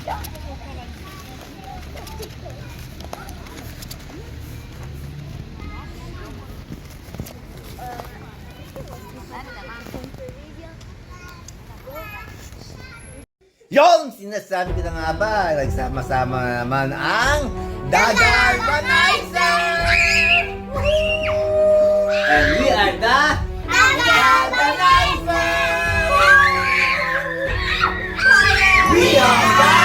Yung sinasabi ko na nga ba, nagsama-sama naman ang The Galvanizer! And we are the Galvanizer! We are the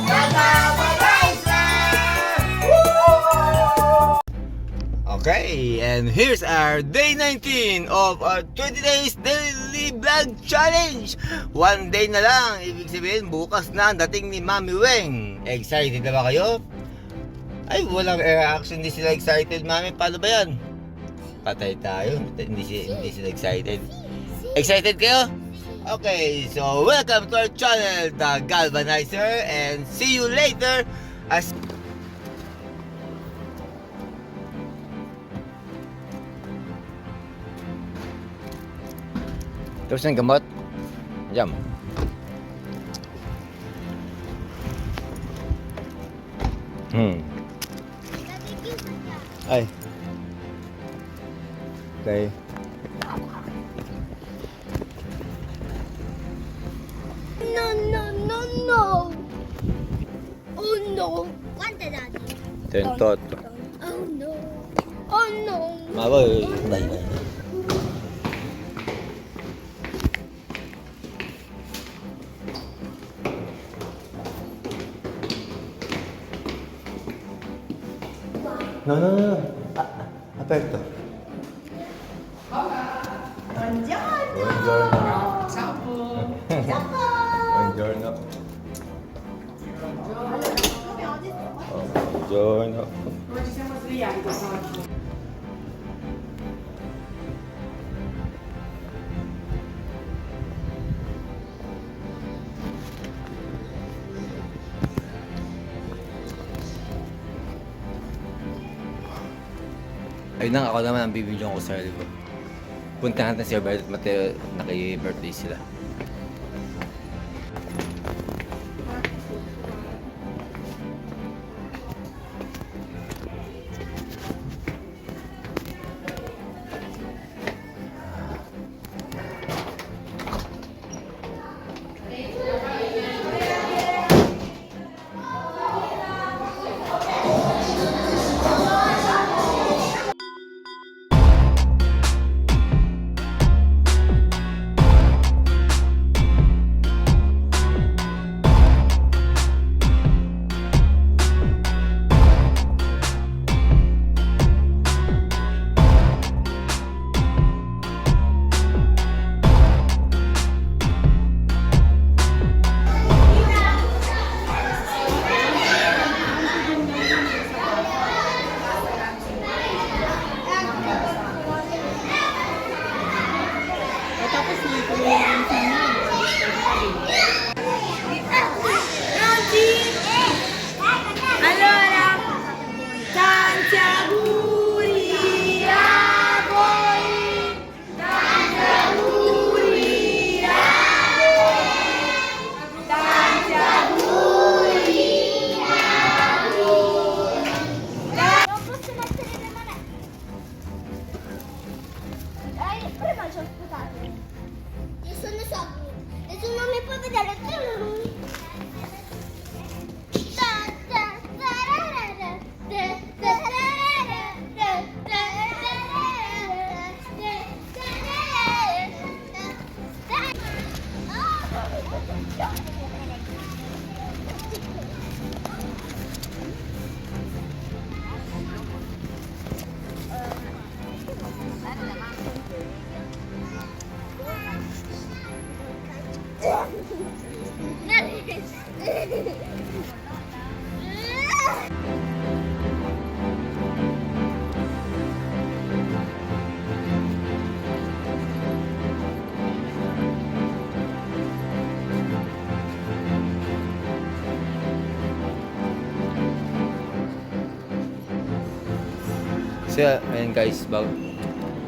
Galvanizer! Okay, and here's our day 19 of our 20 days daily vlog challenge. One day na lang, ibig sabihin bukas na ang dating ni Mami Weng. Excited na ba kayo? Ay, walang reaction, hindi sila excited. Mami, paano ba yan? Patay tayo, hindi sila excited. Excited kayo? Okay, so welcome to our channel, The Galvanizer, and see you later as terus ng gamot. Jam. Ay. Okay. No, no, no, no. Oh no. Quanta daddy? Tentot. Oh no. Oh no. Maboy. Bye bye. No, no, no. Aperto. Buongiorno. Buongiorno. Buongiorno. Come ci siamo svegliati quest'oggi? Ayun na, ako naman ang bibigyan ko sa sarili ko. Puntahan natin si Robert at Mateo, naki-birthday sila. Allora, tanti auguri a voi. Tanti auguri a voi. Tanti auguri a voi. Non posso mettere le mani. Prima ci ho sputato. Io sono sopra. Nessuno mi può vedere. So, ayan guys,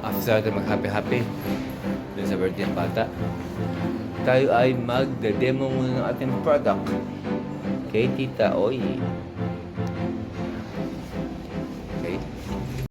after natin mag-happy-happy dun sa birthday ng bata, tayo ay mag-demo muna ng ating product. kay Tita Oy.